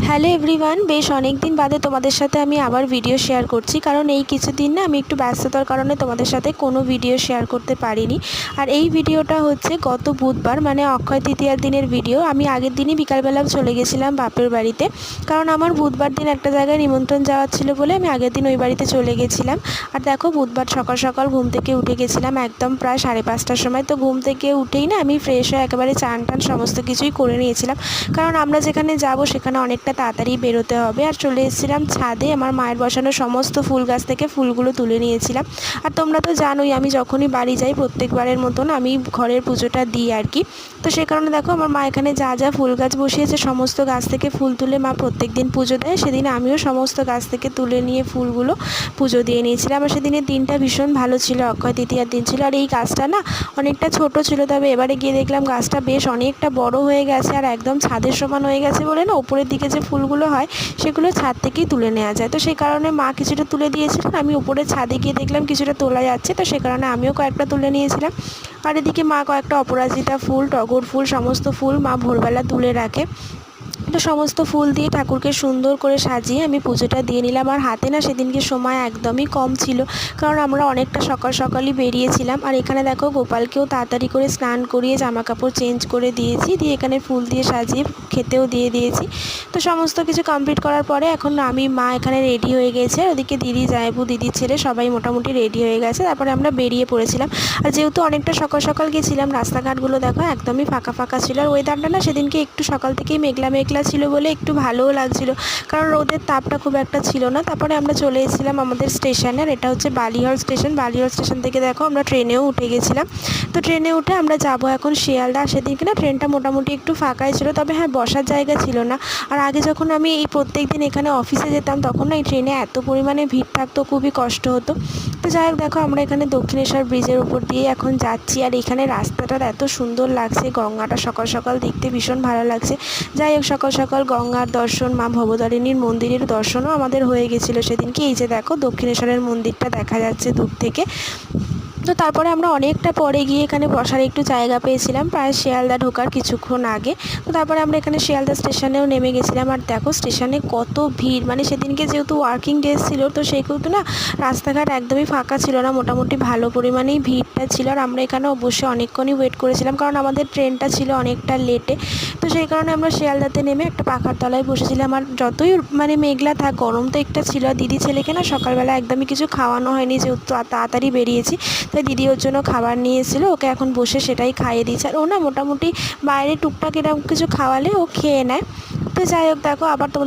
Hello everyone, বেশ অনেক দিন বাদে তোমাদের সাথে আমি আবার ভিডিও শেয়ার করছি। কারণ এই কিছুদিন না আমি একটু ব্যস্ততার কারণে তোমাদের সাথে কোনো ভিডিও শেয়ার করতে পারিনি। আর এই ভিডিওটা হচ্ছে গত বুধবার মানে অক্ষয় তৃতীয়ার দিনের ভিডিও। আমি আগের দিনই বিকালবেলা চলে গেছিলাম বাপের বাড়িতে, কারণ আমার বুধবার দিন একটা জায়গায় নিমন্ত্রণ যাওয়ার ছিল বলে আমি আগের দিন ওই বাড়িতে চলে গেছিলাম। আর দেখো, বুধবার সকাল সকাল ঘুম থেকে উঠে গেছিলাম একদম প্রায় 5:30টার সময়। তো ঘুম থেকে উঠেই না আমি ফ্রেশ হয়ে একেবারে চান টান সমস্ত কিছুই করে নিয়েছিলাম, কারণ আমরা যেখানে যাব সেখানে অনেকটা তাড়াতাড়ি বেরোতে হবে। আর চলে এসেছিলাম ছাদে, আমার মায়ের বসানো সমস্ত ফুল গাছ থেকে ফুলগুলো তুলে নিয়েছিলাম। আর তোমরা তো জানোই আমি যখনই বাড়ি যাই প্রত্যেকবারের মতন আমি ঘরের পুজোটা দিই আর কি। তো সে কারণে দেখো আমার মা এখানে যা যা ফুল গাছ বসিয়েছে সমস্ত গাছ থেকে ফুল তুলে মা প্রত্যেক দিন পুজো দেয়। সেদিন আমিও সমস্ত গাছ থেকে তুলে নিয়ে ফুলগুলো পুজো দিয়ে নিয়েছিলাম। আর সেদিনের দিনটা ভীষণ ভালো ছিল, অক্ষয় তৃতীয়ার দিন ছিল। আর এই গাছটা না অনেকটা ছোট ছিল, তবে এবারে গিয়ে দেখলাম গাছটা বেশ অনেকটা বড় হয়ে গেছে আর একদম ছাদের সমান হয়ে গেছে বলে না উপরের দিকে যে ফুলগুলো হয় সেগুলো ছাদ থেকেই তুলে নেওয়া যায়। তো সেই কারণে মা কিছুটা তুলে দিয়েছিলেন, আমি উপরে ছাদে গিয়ে দেখলাম কিছুটা তোলা যাচ্ছে, তো সে কারণে আমিও কয়েকটা তুলে নিয়েছিলাম। আর এদিকে মা কয়েকটা অপরাজিতা ফুল, টগর ফুল, সমস্ত ফুল মা ভোরবেলা তুলে রাখে। তো সমস্ত ফুল দিয়ে ঠাকুরকে সুন্দর করে সাজিয়ে আমি পুজোটা দিয়ে নিলাম। আর হাতে না সেদিনকে সময় একদমই কম ছিল, কারণ আমরা অনেকটা সকাল সকালই বেরিয়েছিলাম। আর এখানে দেখো গোপালকেও তাড়াতাড়ি করে স্নান করিয়ে জামা কাপড় চেঞ্জ করে দিয়েছি, দিয়ে এখানে ফুল দিয়ে সাজিয়ে খেতেও দিয়ে দিয়েছি। তো সমস্ত কিছু কমপ্লিট করার পরে এখন আমি মা এখানে রেডি হয়ে গেছে, ওদিকে দিদি জামাইবু দিদির ছেলে সবাই মোটামুটি রেডি হয়ে গেছে। তারপরে আমরা বেরিয়ে পড়েছিলাম। আর যেহেতু অনেকটা সকাল সকাল গেছিলাম রাস্তাঘাটগুলো দেখো একদমই ফাঁকা ফাঁকা ছিল। আর ওয়েদারটা না সেদিনকে একটু সকাল থেকেই মেঘলা মেঘলা ছিল বলে একটু ভালোও লাগছিল, কারণ রোদের তাপটা খুব একটা ছিল না। তারপরে আমরা চলে এসেছিলাম আমাদের স্টেশনে, আর এটা হচ্ছে বালিহল স্টেশন। বালিহল স্টেশন থেকে দেখো আমরা ট্রেনেও উঠে গেছিলাম। তো ট্রেনে উঠে আমরা যাব এখন শিয়ালদা। সেদিনকে না ট্রেনটা মোটামুটি একটু ফাঁকাই ছিল, তবে হ্যাঁ বসার জায়গা ছিল না। আর আগে যখন আমি এই প্রত্যেক দিন এখানে অফিসে যেতাম তখন না এই ট্রেনে এত পরিমাণে ভিড় থাকতো, খুবই কষ্ট হতো। তো যাই হোক দেখো আমরা এখানে দক্ষিণেশ্বর ব্রিজের উপর দিয়ে এখন যাচ্ছি। আর এখানে রাস্তাটা এত সুন্দর লাগছে, গঙ্গাটা সকাল সকাল দেখতে ভীষণ ভালো লাগছে। যাই হোক সকাল সকাল গঙ্গার দর্শন, মা ভবতারিণীর মন্দিরের দর্শনও আমাদের হয়ে গেছিলো সেদিনকে। এই যে দেখো দক্ষিণেশ্বরের মন্দিরটা দেখা যাচ্ছে দূর থেকে। তো তারপরে আমরা অনেকটা পরে গিয়ে এখানে বসার একটু জায়গা পেয়েছিলাম, প্রায় শিয়ালদা ঢোকার কিছুক্ষণ আগে। তো তারপরে আমরা এখানে শিয়ালদা স্টেশনেও নেমে গেছিলাম। আর দেখো স্টেশনে কত ভিড়, মানে সেদিনকে যেহেতু ওয়ার্কিং ডেজ ছিল তো সেহেতু না রাস্তাঘাট একদমই ফাঁকা ছিল না, মোটামুটি ভালো পরিমাণেই ভিড়টা ছিল। আর আমরা এখানে অবশ্যই অনেকক্ষণই ওয়েট করেছিলাম, কারণ আমাদের ট্রেনটা ছিল অনেকটা লেটে। তো সেই কারণে আমরা শিয়ালদাতে নেমে একটা পাখার তলায় বসেছিলাম। আর যতই মানে মেঘলা থাক গরম তো একটা ছিল। আর দিদি ছেলেকে না সকালবেলা একদমই কিছু খাওয়ানো হয়নি, যেহেতু তাড়াতাড়ি বেরিয়েছি। তাই দিদি ওর জন্য খাবার নিয়ে এসেছিলো, ওকে এখন বসে সেটাই খাইয়ে দিচ্ছে। আর ও না মোটামুটি বাইরে টুকটাক এরকম কিছু খাওয়ালে ও খেয়ে নেয়। তো যাই হোক দেখো আবার তোমাদের